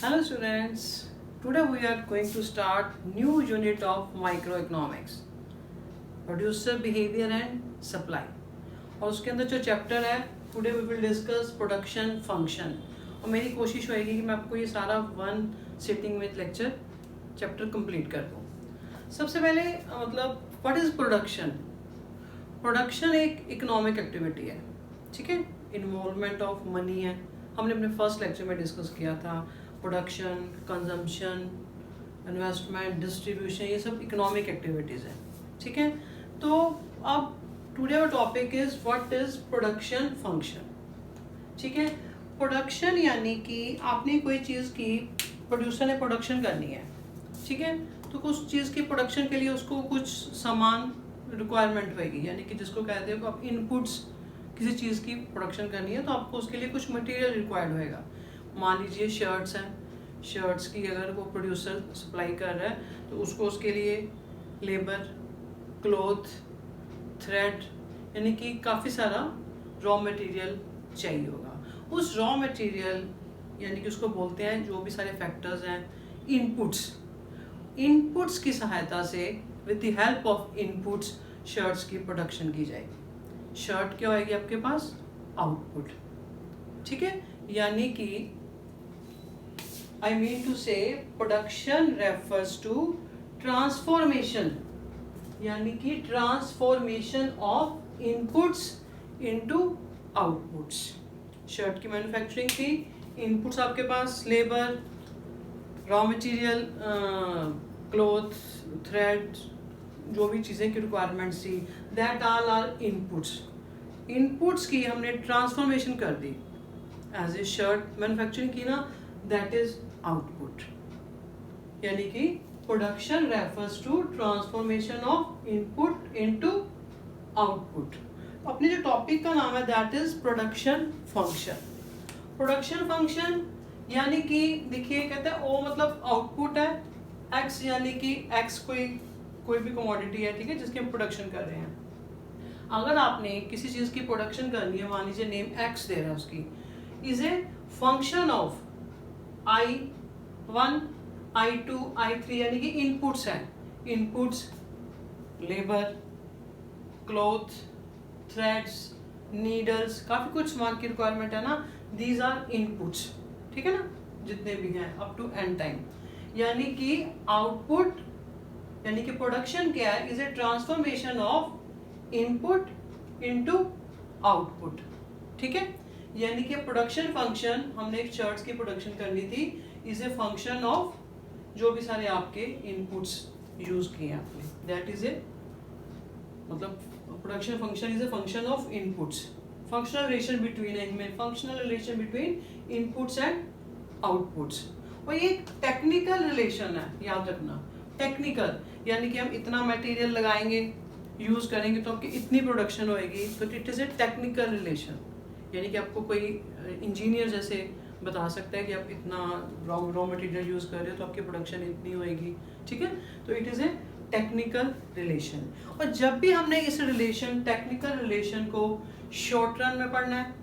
Hello students, today we are going to start new unit of microeconomics, producer behavior and supply. और उसके अंदर जो chapter है today we will discuss production function. और मेरी कोशिश होएगी कि मैं आपको ये सारा वन सिटिंग में लेक्चर चैप्टर कंप्लीट कर दूँ। सबसे पहले मतलब व्हाट इज़ प्रोडक्शन। प्रोडक्शन एक इकोनॉमिक एक्टिविटी है, ठीक है, इन्वॉल्वमेंट ऑफ मनी है। हमने अपने फर्स्ट लेक्चर में डिस्कस किया था प्रोडक्शन, कंजम्पशन, इन्वेस्टमेंट, डिस्ट्रीब्यूशन, ये सब इकोनॉमिक एक्टिविटीज़ हैं, ठीक है। तो अब today our topic is what is production function, ठीक है। प्रोडक्शन यानी कि आपने कोई चीज़ की, प्रोड्यूसर ने प्रोडक्शन करनी है, ठीक है, तो कुछ चीज़ की प्रोडक्शन के लिए उसको कुछ सामान रिक्वायरमेंट होएगी, यानी कि जिसको कहते हैं आप इनपुट्स, किसी चीज़ की प्रोडक्शन करनी है तो आपको उसके लिए कुछ मटेरियल रिक्वायर्ड होएगा। मान लीजिए शर्ट्स हैं, शर्ट्स की अगर वो प्रोड्यूसर सप्लाई कर रहा है तो उसको उसके लिए लेबर, क्लॉथ, थ्रेड, यानी कि काफ़ी सारा रॉ मटेरियल चाहिए होगा। उस रॉ मटेरियल यानी कि उसको बोलते हैं, जो भी सारे फैक्टर्स हैं, इनपुट्स की सहायता से with the help of inputs shirts की प्रोडक्शन की जाएगी। शर्ट क्या होएगी आपके पास? आउटपुट, ठीक है। यानी कि I mean to say production refers to transformation, यानी कि transformation of inputs into outputs. Shirt की मैन्युफैक्चरिंग थी, इनपुट्स आपके पास labour, raw material, cloth, thread, जो भी चीज़ें की रिक्वायरमेंट्स थी, that all are inputs. Inputs की हमने ट्रांसफॉर्मेशन कर दी, एज ए शर्ट मैन्युफैक्चरिंग की ना, दैट इज आउटपुट। यानी कि production refers to transformation of input into output. अपने जो टॉपिक का नाम है that is production function. Production function यानी कि देखिए कहते हैं ओ मतलब आउटपुट है, एक्स यानी कि एक्स कोई भी कमोडिटी है, ठीक है, जिसकी हम प्रोडक्शन कर रहे हैं। अगर आपने किसी चीज़ की प्रोडक्शन करनी है, मान लीजिए नेम एक्स दे रहा है, उसकी is a function of I1, I2, I3, यानी कि इनपुट्स हैं। Inputs labour, cloth, threads, needles, काफ़ी कुछ सामान की रिक्वायरमेंट है ना, दीज आर इनपुट्स, ठीक है ना, जितने भी हैं अप टू एन टाइम। यानी कि आउटपुट यानी कि प्रोडक्शन क्या है, is a transformation of input into output, ठीक है। यानी कि प्रोडक्शन फंक्शन, हमने एक शर्ट्स की प्रोडक्शन करनी थी, इज ए फंक्शन ऑफ जो भी सारे आपके इनपुट्स यूज किए हैं आपने, दैट इज ए मतलब production function is a function of inputs. Functional relation between inputs and outputs. और ये एक टेक्निकल रिलेशन है, याद रखना। टेक्निकल यानी कि हम इतना मटेरियल लगाएंगे, यूज करेंगे तो आपकी इतनी प्रोडक्शन होएगी, तो it is a technical relation. यानी कि आपको कोई इंजीनियर जैसे बता सकता है कि आप इतना रॉ मटेरियल यूज़ कर रहे हो तो आपकी प्रोडक्शन इतनी होएगी, ठीक है। तो it is a technical relation. और जब भी हमने इस रिलेशन, टेक्निकल रिलेशन को शॉर्ट रन में पढ़ना है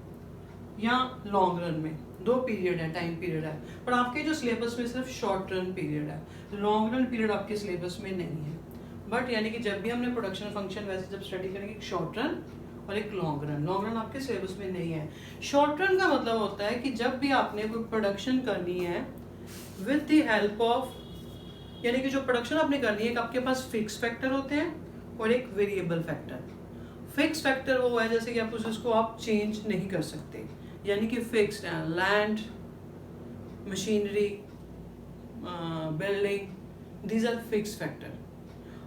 या लॉन्ग रन में, दो पीरियड है, टाइम पीरियड है, पर आपके जो सिलेबस में सिर्फ शॉर्ट रन पीरियड है, लॉन्ग रन पीरियड आपके सिलेबस में नहीं है। बट यानी कि जब भी हमने प्रोडक्शन फंक्शन वैसे जब स्टडी करेंगे, एक शॉर्ट रन और एक लॉन्ग रन आपके सिलेबस में नहीं है। शॉर्ट रन का मतलब होता है कि जब भी आपने कोई प्रोडक्शन करनी है विद द हेल्प ऑफ, यानी कि जो प्रोडक्शन आपने करनी है, आपके पास फिक्स फैक्टर होते हैं और एक वेरिएबल फैक्टर। फिक्स फैक्टर वो है जैसे कि आप उसको आप चेंज नहीं कर सकते, यानी कि फिक्स्ड है, land, machinery, building, these are fix factor.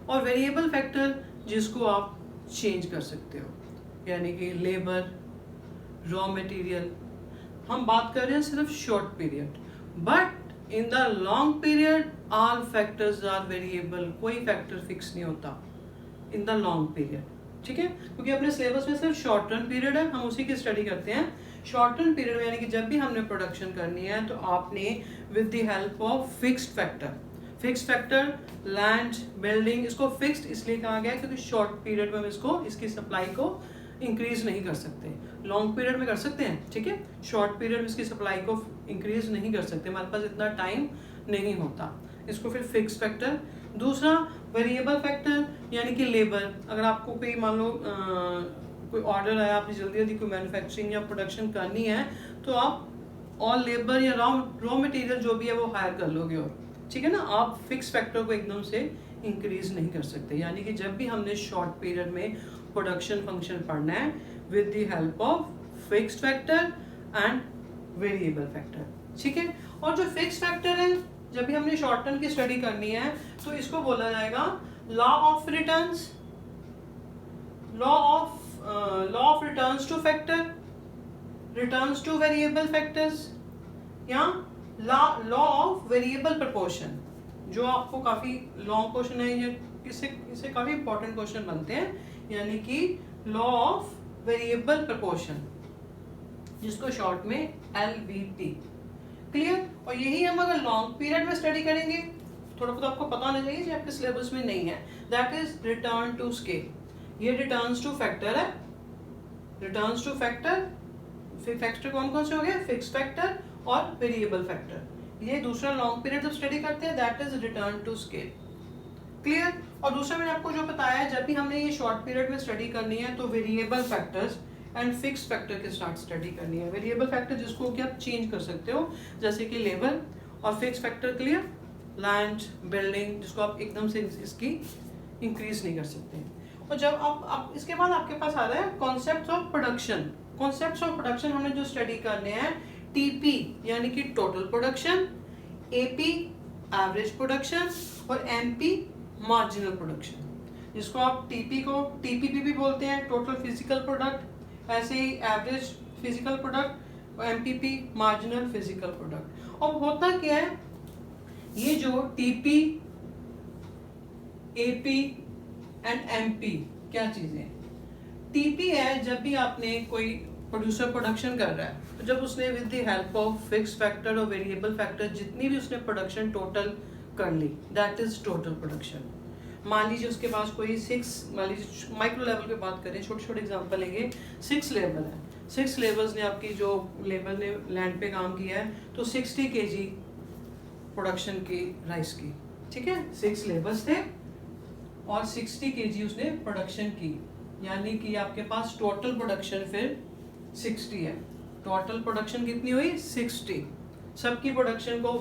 और वेरिएबल फैक्टर जिसको आप चेंज कर सकते हो, यानी कि लेबर, रॉ मटेरियल। हम बात कर रहे हैं सिर्फ short period, but in the long period all factors are variable, कोई फैक्टर फिक्स नहीं होता इन द लॉन्ग पीरियड, ठीक है। क्योंकि अपने सिलेबस में सिर्फ शॉर्ट रन पीरियड है, हम उसी की स्टडी करते हैं। शॉर्ट रन पीरियड में यानी कि जब भी हमने प्रोडक्शन करनी है तो आपने with the help of fixed factor, land, building, इसको फिक्स्ड इसलिए कहा गया क्योंकि शॉर्ट पीरियड में हम इसकी सप्लाई को इंक्रीज नहीं कर सकते। लॉन्ग पीरियड में कर सकते हैं, ठीक है, शॉर्ट पीरियड में इसकी सप्लाई को इंक्रीज नहीं कर सकते, हमारे पास इतना टाइम नहीं होता। इसको फिर फिक्स फैक्टर। दूसरा वेरिएबल फैक्टर यानी कि लेबर। अगर आपको कोई मान लो कोई ऑर्डर आया, आपने जल्दी जल्दी कोई मैन्युफैक्चरिंग या प्रोडक्शन करनी है, तो आप ऑल लेबर या रॉ मटेरियल जो भी है वो हायर कर लोगे, और ठीक है ना, आप फिक्स फैक्टर को एकदम से इंक्रीज नहीं कर सकते। यानी कि जब भी हमने शॉर्ट पीरियड में प्रोडक्शन फंक्शन पढ़ना है with the help of fixed factor and variable factor, ठीक है। और जो फिक्स फैक्टर है, जब भी हमने शॉर्ट टर्म की स्टडी करनी है तो इसको बोला जाएगा law of returns, law of returns to factor, returns two variable factors, या लॉ ऑफ वेरिएबल प्रपोर्शन, जो आपको काफी लॉन्ग क्वेश्चन है ये, इससे काफी इंपॉर्टेंट क्वेश्चन बनते हैं, यानी कि लॉ ऑफ वेरिएबल प्रपोर्शन, जिसको शॉर्ट में LVP। क्लियर। और यही हम अगर लॉन्ग पीरियड में स्टडी करेंगे, थोड़ा बहुत आपको पता होना चाहिए जो आपके सिलेबस में नहीं है, that is return to scale. ये रिटर्न्स टू फैक्टर है, रिटर्न्स टू फैक्टर। फैक्टर कौन कौन से हो गए, फिक्स फैक्टर और वेरिएबल फैक्टर। ये दूसरा लॉन्ग पीरियड जब स्टडी करते हैं that is return to scale. Clear. और दूसरा मैंने आपको जो बताया, जब भी हमने ये शॉर्ट पीरियड में स्टडी करनी है तो variable factors and fix factor के साथ स्टडी करनी है। वेरिएबल फैक्टर जिसको कि आप चेंज कर सकते हो, जैसे कि लेबर, और fix factor clear land building, जिसको आप एकदम से इसकी इंक्रीज नहीं कर सकते। और जब आप इसके बाद आपके पास आ रहा है concept of production. Concept of production हमने जो स्टडी करने हैं, TP यानी कि total production, AP average production, और MP मार्जिनल प्रोडक्शन, जिसको आप TP को TPP भी बोलते हैं, टोटल फिजिकल प्रोडक्ट, ऐसे ही एवरेज फिजिकल प्रोडक्ट, और MPP मार्जिनल फिजिकल प्रोडक्ट। और होता क्या है, ये जो TP, AP एंड MP क्या चीजें हैं। TP है जब भी आपने कोई प्रोड्यूसर प्रोडक्शन कर रहा है, तो जब उसने with the help of fix factor और वेरिएबल फैक्टर जितनी भी उसने प्रोडक्शन टोटल कर ली, दैट इज टोटल प्रोडक्शन। मान लीजिए उसके पास कोई 6, मान लीजिए माइक्रो लेवल पे बात करें, छोटे छोटे एग्जांपल लेंगे, 6 लेबर है, 6 लेबर्स ने आपकी जो लेबर ने लैंड पे काम किया है, तो 60 kg प्रोडक्शन की राइस की, ठीक है, 6 लेबर्स थे और 60 kg उसने प्रोडक्शन की, यानी कि आपके पास टोटल प्रोडक्शन फिर 60 है। टोटल प्रोडक्शन कितनी हुई, 60। सबकी प्रोडक्शन को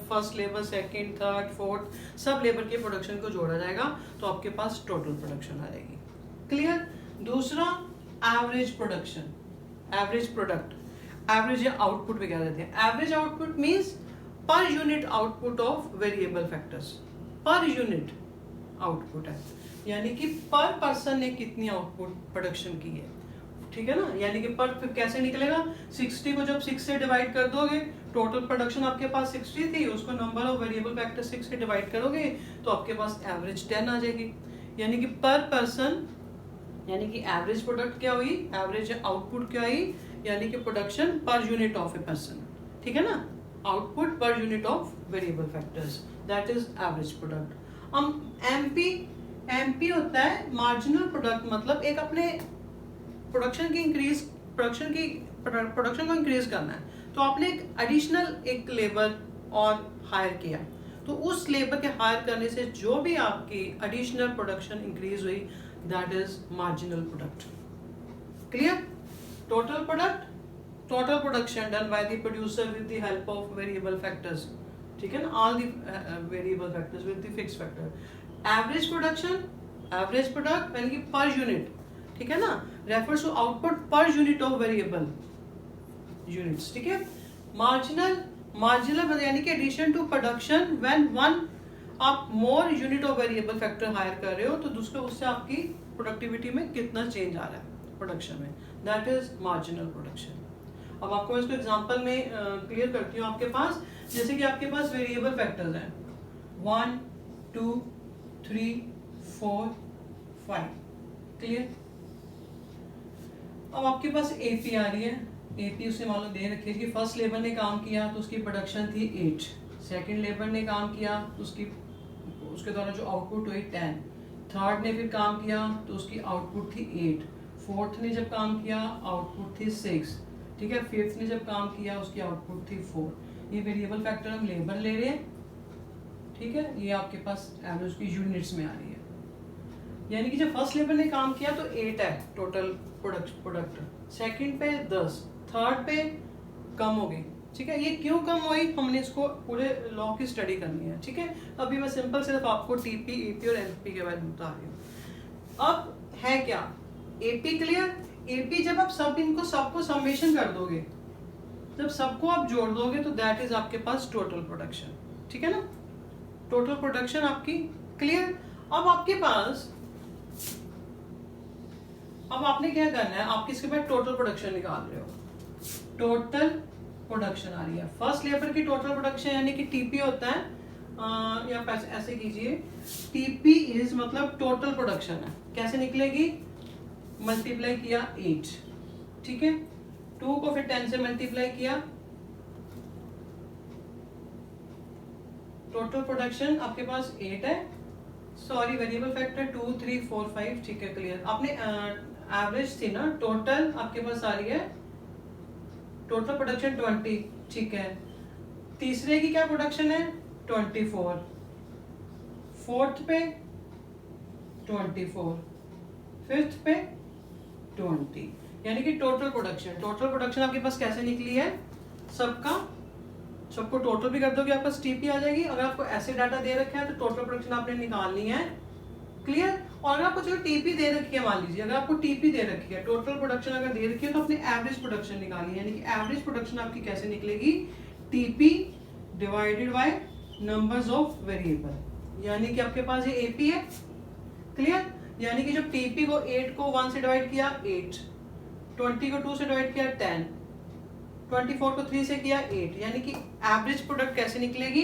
first labour, second, third, fourth, सब लेबर के प्रोडक्शन को जोड़ा जाएगा, तो आपके पास टोटल प्रोडक्शन आ जाएगी। क्लियर। दूसरा average production, average product, average या आउटपुट भी कह देते हैं। Average output means per unit output of variable factors, per unit output है, यानी कि पर पर्सन ने कितनी आउटपुट प्रोडक्शन की है, ठीक है ना। यानी कि पर फिर कैसे निकलेगा, 60 को जब 6 से डिवाइड कर दोगे, टोटल प्रोडक्शन आपके पास 60 थी, उसको नंबर ऑफ वेरिएबल फैक्टर 6 से डिवाइड करोगे तो आपके पास एवरेज 10 आ जाएगी। यानी कि पर पर्सन, यानी कि एवरेज प्रोडक्ट क्या हुई, एवरेज आउटपुट क्या हुई, यानी कि प्रोडक्शन पर यूनिट ऑफ ए पर्सन, ठीक है ना, output per unit of variable factors, that is average product. हम MP होता है मार्जिनल प्रोडक्ट, मतलब एक अपने प्रोडक्शन को इंक्रीज करना है, तो आपने एक एडिशनल एक लेबर और हायर किया, तो उस लेबर के हायर करने से जो भी आपकी एडिशनल प्रोडक्शन इंक्रीज हुई, that is marginal product. Clear. Total product, total production done by the producer with the help of variable factors, ठीक है ना, all the variable factors with the fixed factor. Average production, average product यानी कि per unit, ठीक है ना, refers to output per unit of variable units, ठीक है। मार्जिनल यानी कि addition to production when one आप more unit of variable factor higher कर रहे हो, तो दूसरे उससे आपकी प्रोडक्टिविटी में कितना चेंज आ रहा है प्रोडक्शन में, दैट इज मार्जिनल प्रोडक्शन। अब आपको मैं इसको एग्जांपल में क्लियर करती हूँ। आपके पास जैसे कि आपके पास वेरिएबल फैक्टर्स हैं 1, 2, 3, 4, 5, क्लियर। अब आपके पास AP आ रही है, AP उसने मान लो दे रखी है कि फर्स्ट लेबर ने काम किया तो उसकी प्रोडक्शन थी 8, सेकंड लेबर ने काम किया तो उसके द्वारा जो आउटपुट हुई 10, थर्ड ने फिर काम किया तो उसकी आउटपुट थी 8, फोर्थ ने जब काम किया आउटपुट थी 6, ठीक है। फिफ्थ ने जब काम किया उसकी आउटपुट थी 4। ये वेरिएबल फैक्टर हम लेबर ले रहे हैं, ठीक है। ये आपके पास एवरेज की यूनिट्स में आ रही है, यानी कि जब फर्स्ट लेबर ने काम किया तो 8 है टोटल प्रोडक्ट, सेकंड पे 10, थर्ड पे कम हो गई, ठीक है। ये क्यों कम हुई, हमने इसको पूरे लॉ की स्टडी करनी है, ठीक है। अभी मैं सिंपल सिर्फ आपको टीपी, ईपी और एनपी के बारे में बता रही हूँ। अब है क्या एपी क्लियर। एपी जब आप सबको समेशन कर दोगे, जब सबको आप जोड़ दोगे तो दैट इज आपके पास टोटल प्रोडक्शन, ठीक है ना। टोटल प्रोडक्शन आपकी क्लियर। अब आपके पास, अब आपने क्या करना है, आप किसके बाद टोटल प्रोडक्शन निकाल रहे हो, टोटल प्रोडक्शन आ रही है। फर्स्ट लेबर की टोटल प्रोडक्शन यानी कि टीपी होता है, या ऐसे कीजिए, टीपी इज मतलब टोटल प्रोडक्शन है, कैसे निकलेगी, मल्टीप्लाई किया 8, ठीक है। 2 को फिर 10 से मल्टीप्लाई किया, टोटल प्रोडक्शन आपके पास 8 है, सॉरी वेरिएबल फैक्टर 2, 3, 4, 5, ठीक है क्लियर। आपने एवरेज थी ना, टोटल आपके पास आ रही है टोटल प्रोडक्शन 20, ठीक है। तीसरे की क्या प्रोडक्शन है 24, फोर्थ पे 24, फिफ्थ पे 20, यानी कि टोटल प्रोडक्शन आपके पास कैसे निकली है, सबको टोटल भी कर दोगे आपके पास टीपी आ जाएगी। अगर आपको ऐसे डाटा दे रखा है तो टोटल प्रोडक्शन आपने निकालनी है, क्लियर। और अगर आपको चलो टीपी दे रखी है, मान लीजिए अगर आपको टीपी दे रखी है, टोटल प्रोडक्शन अगर दे रखी है तो अपनी एवरेज प्रोडक्शन निकाली, यानी कि एवरेज प्रोडक्शन आपकी कैसे निकलेगी, TP divided by numbers of variable, यानी कि आपके पास ये एपी है, क्लियर। यानी कि जब टीपी को 8 को 1 से डिवाइड किया 8, 20 को 2 से डिवाइड किया 10, 24 को 3 से किया 8, यानी कि एवरेज प्रोडक्ट कैसे निकलेगी,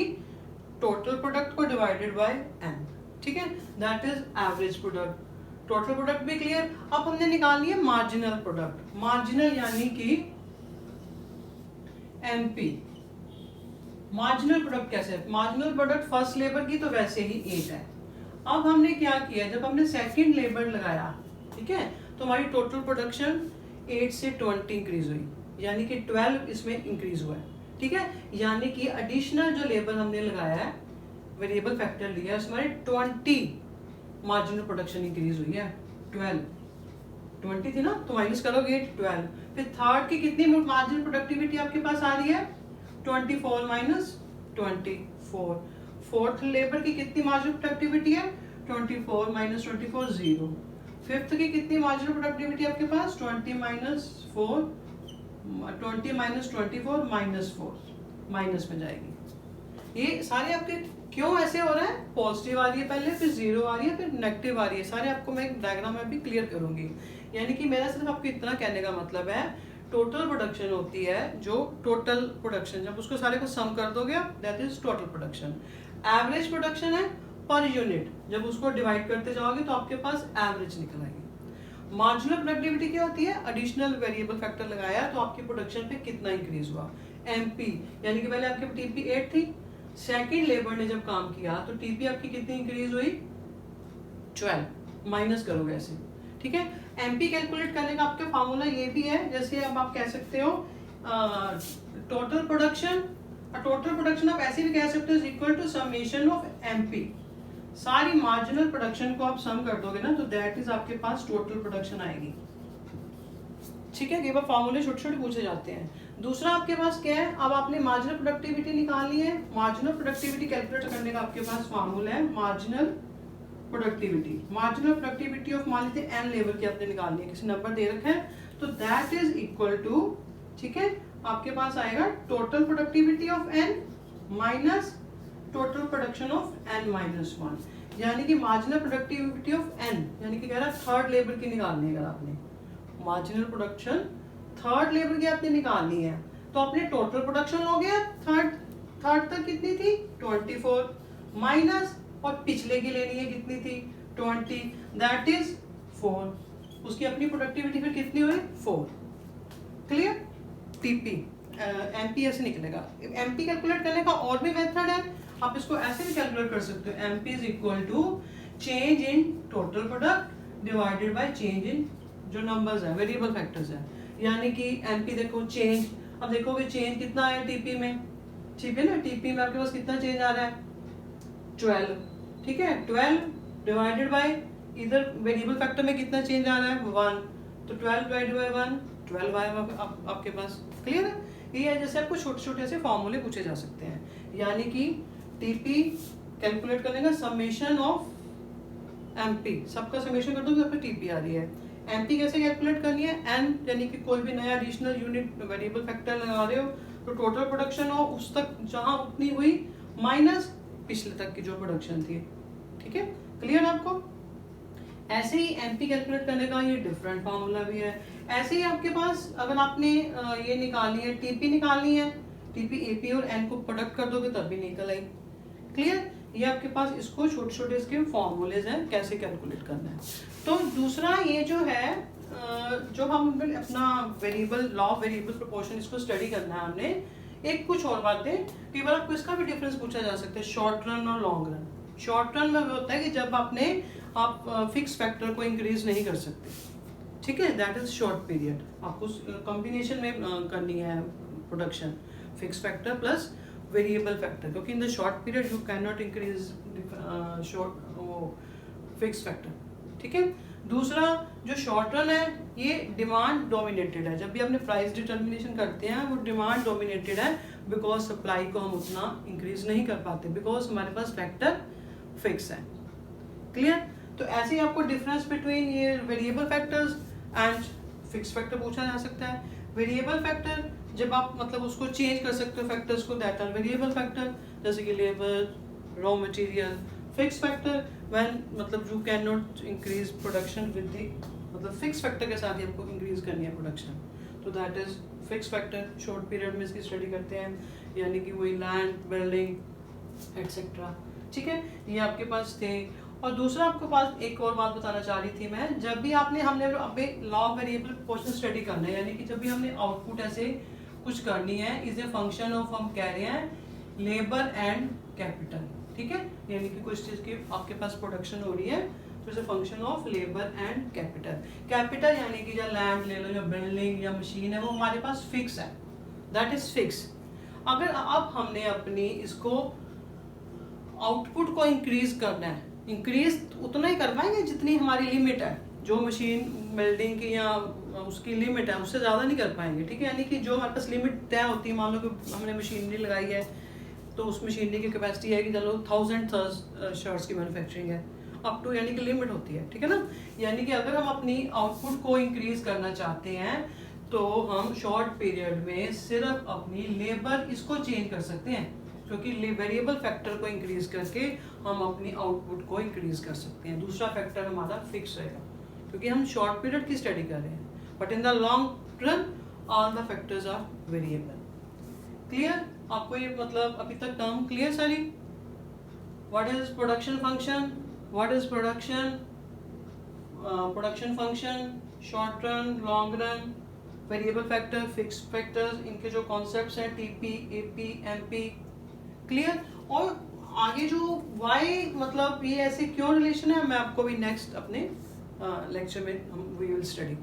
टोटल प्रोडक्ट को डिवाइडेड बाय एन, ठीक है, that is average product. Total product भी क्लियर। अब हमने निकालनी है मार्जिनल प्रोडक्ट, मार्जिनल यानी कि एमपी। मार्जिनल प्रोडक्ट कैसे, मार्जिनल प्रोडक्ट फर्स्ट लेबर की तो वैसे ही 8 है। अब हमने क्या किया, जब हमने सेकंड लेबर लगाया, ठीक है, तो हमारी टोटल प्रोडक्शन 8 से 20 इंक्रीज हुई, यानी कि 12 इसमें इंक्रीज हुआ है, ठीक है। यानी कि एडिशनल जो लेबर हमने लगाया है, वेरिएबल फैक्टर लिया है, उसमें 20 मार्जिनल प्रोडक्शन इंक्रीज हुई है। 20 थी ना, तो माइनस करोगे 12, फिर थर्ड की कितनी मार्जिनल प्रोडक्टिविटी आपके पास आ रही है 24 माइनस 24। फोर्थ लेबर की कितनी मार्जिनल प्रोडक्टिविटी है 24 माइनस 24 0। फिफ्थ की कितनी मार्जिनल प्रोडक्टिविटी आपके पास 20 माइनस 4, 20 माइनस 24 माइनस 4, माइनस में जाएगी। ये सारे आपके क्यों ऐसे हो रहा है, पॉजिटिव आ रही है पहले, फिर 0 आ रही है, फिर नेगेटिव आ रही है, सारे आपको मैं एक डायग्राम में भी क्लियर करूंगी। यानी कि मेरा सिर्फ आपको इतना कहने का मतलब है, टोटल प्रोडक्शन होती है जो टोटल प्रोडक्शन, जब उसको सारे को सम कर दोगे आप, that is total production. Average production है पर यूनिट, जब उसको डिवाइड करते जाओगे तो आपके पास एवरेज निकल आएगी। मार्जिनल प्रोडक्टिविटी क्या होती है, एडिशनल वेरिएबल फैक्टर लगाया तो आपकी प्रोडक्शन पे कितना इंक्रीज हुआ, एमपी, यानी कि पहले आपकी टीपी 8 थी, सेकंड लेबर ने जब काम किया तो टीपी आपकी कितनी इंक्रीज हुई 12, माइनस करोगे ऐसे, ठीक है। एमपी कैलकुलेट करने का आपका फार्मूला ये भी है, जैसे अब आप कह सकते हो टोटल प्रोडक्शन, टोटल प्रोडक्शन आप ऐसे भी कह सकते हो equal to summation of MP. सारी मार्जिनल प्रोडक्शन को आप सम कर दोगे ना तो दैट इज आपके पास टोटल प्रोडक्शन आएगी, ठीक है। कई बार फॉर्मूले छोटे छोटे पूछे जाते हैं। दूसरा आपके पास क्या है, अब आपने मार्जिनल प्रोडक्टिविटी निकालनी है। मार्जिनल प्रोडक्टिविटी कैलकुलेट करने का आपके पास फॉर्मूला है marginal productivity. Marginal productivity of मान लीजिए एन लेवल की आपने निकालनी है, किसी नंबर दे रखा है तो दैट इज इक्वल टू, ठीक है, आपके पास आएगा total productivity of N minus total production of N minus 1, यानी कि मार्जिनल प्रोडक्टिविटी ऑफ एन, यानी कि कह रहा है थर्ड लेबर की निकालनी है। अगर आपने मार्जिनल प्रोडक्शन थर्ड लेबर की आपने निकालनी है तो आपने टोटल प्रोडक्शन हो गया थर्ड तक कितनी थी 24 माइनस, और पिछले की लेनी है कितनी थी 20, दैट इज 4, उसकी अपनी प्रोडक्टिविटी फिर कितनी हुई 4, क्लियर। टीपी एमपी ऐसे निकलेगा। एमपी कैलकुलेट करने का और भी मेथड है, आप इसको ऐसे भी कैलकुलेट कर सकते हो, MP is equal to change in total product divided by change in जो नंबर्स हैं वेरिएबल फैक्टर्स हैं, यानी कि एमपी देखो चेंज, अब देखोगे चेंज कितना आया टीपी में, ठीक है ना, टीपी में आपके पास कितना चेंज आ रहा है 12, ठीक है, 12 डिवाइडेड बाय इधर वेरिएबल फैक्टर में कितना चेंज आ रहा है 1, तो 12 डिवाइडेड बाय 1 12 आएगा आपके पास। क्लियर है, ये है जैसे आपको छोटे छोटे ऐसे फॉर्मूले पूछे जा सकते हैं, यानी कि टीपी कैलकुलेट करने का समेशन ऑफ एमपी, सबका समेशन कर दो तो आपको टीपी आ रही है। एमपी कैसे कैलकुलेट करनी है, एन यानी कि कोई भी नया एडिशनल यूनिट वेरिएबल फैक्टर लगा रहे हो तो टोटल प्रोडक्शन हो उस तक जहां उतनी हुई माइनस पिछले तक की जो प्रोडक्शन थी, ठीक है, क्लियर आपको। ऐसे ही एमपी कैलकुलेट करने का ये डिफरेंट फार्मूला भी है। ऐसे ही आपके पास अगर आपने ये निकालनी है टीपी निकालनी है, टीपी एपी और एन को प्रोडक्ट कर दोगे तब भी निकल आई। क्लियर, ये आपके पास इसको छोटे छोटे इसके फॉर्मूलेज हैं कैसे कैलकुलेट करना है। तो दूसरा ये जो है जो हम अपना variable law of variable proportion इसको स्टडी करना है हमने, एक कुछ और बातें कई बार आपको इसका भी डिफरेंस पूछा जा सकता है शॉर्ट रन और लॉन्ग रन। शॉर्ट रन में होता है कि जब आप फिक्स फैक्टर को इंक्रीज नहीं कर सकते, ठीक है, दैट इज शॉर्ट पीरियड, आपको कॉम्बिनेशन में करनी है production fix factor plus variable factor, क्योंकि in the short period you can not increase fix factor, ठीक है। दूसरा जो शॉर्ट रन है ये डिमांड डोमिनेटेड है, जब भी अपने प्राइस डिटर्मिनेशन करते हैं वो डिमांड डोमिनेटेड है, बिकॉज सप्लाई को हम उतना इंक्रीज नहीं कर पाते बिकॉज हमारे पास फैक्टर फिक्स है। क्लियर, तो ऐसे ही आपको डिफरेंस बिटवीन ये variable factors and fix factor पूछा जा सकता है। वेरिएबल फैक्टर जब आप मतलब उसको चेंज कर सकते हो फैक्टर्स को, दैट आर वेरिएबल फैक्टर, जैसे कि labour, raw material. Fix factor when मतलब you can not increase production with the मतलब फिक्स फैक्टर के साथ ही आपको इंक्रीज करनी है प्रोडक्शन, तो that is fix factor. Short period में इसकी स्टडी करते हैं, यानी कि वही लैंड, बिल्डिंग एटसेट्रा, ठीक है, ये आपके पास थे। और दूसरा आपके पास एक और बात बताना चाह रही थी मैं, जब भी हमने अभी law of variable proportion study करना है, यानी कि जब भी हमने आउटपुट ऐसे कुछ करनी है इज ए फंक्शन ऑफ, हम कह रहे हैं लेबर एंड कैपिटल, ठीक है, यानी कि कुछ चीज की आपके पास प्रोडक्शन हो रही है तो is a function of labour and capital. Capital यानी कि जो लैंड ले लो या बिल्डिंग या मशीन है वो हमारे पास फिक्स है, दैट इज फिक्स। अगर अब हमने अपनी इसको आउटपुट को इंक्रीज करना है, इंक्रीज उतना ही कर पाएंगे जितनी हमारी लिमिट है, जो मशीन बिल्डिंग की या उसकी लिमिट है उससे ज़्यादा नहीं कर पाएंगे, ठीक है, यानी कि जो हमारे पास लिमिट तय होती है, मान लो कि हमने मशीनरी लगाई है तो उस मशीनरी की कैपेसिटी है कि चलो 1000 शर्ट्स की मैन्युफैक्चरिंग है, अप टू यानी कि लिमिट होती है, ठीक है ना। यानी कि अगर हम अपनी आउटपुट को इंक्रीज करना चाहते हैं तो हम शॉर्ट पीरियड में सिर्फ अपनी लेबर इसको चेंज कर सकते हैं, क्योंकि वेरिएबल फैक्टर को इंक्रीज करके हम अपनी आउटपुट को इंक्रीज कर सकते हैं। दूसरा फैक्टर हमारा फिक्स रहेगा क्योंकि हम शॉर्ट पीरियड की स्टडी कर रहे हैं, but in the long run all the factors are variable. Clear, आपको ये मतलब अभी तक टर्म क्लियर सारी। What is production function, what is production function, short run, long run, variable factor, fix factors, इनके जो कॉन्सेप्ट्स हैं टीपी, एपी, एमपी, क्लियर। और आगे जो वाई मतलब ये ऐसे क्यों रिलेशन है मैं आपको भी नेक्स्ट अपने लेक्चर में वी विल स्टडी।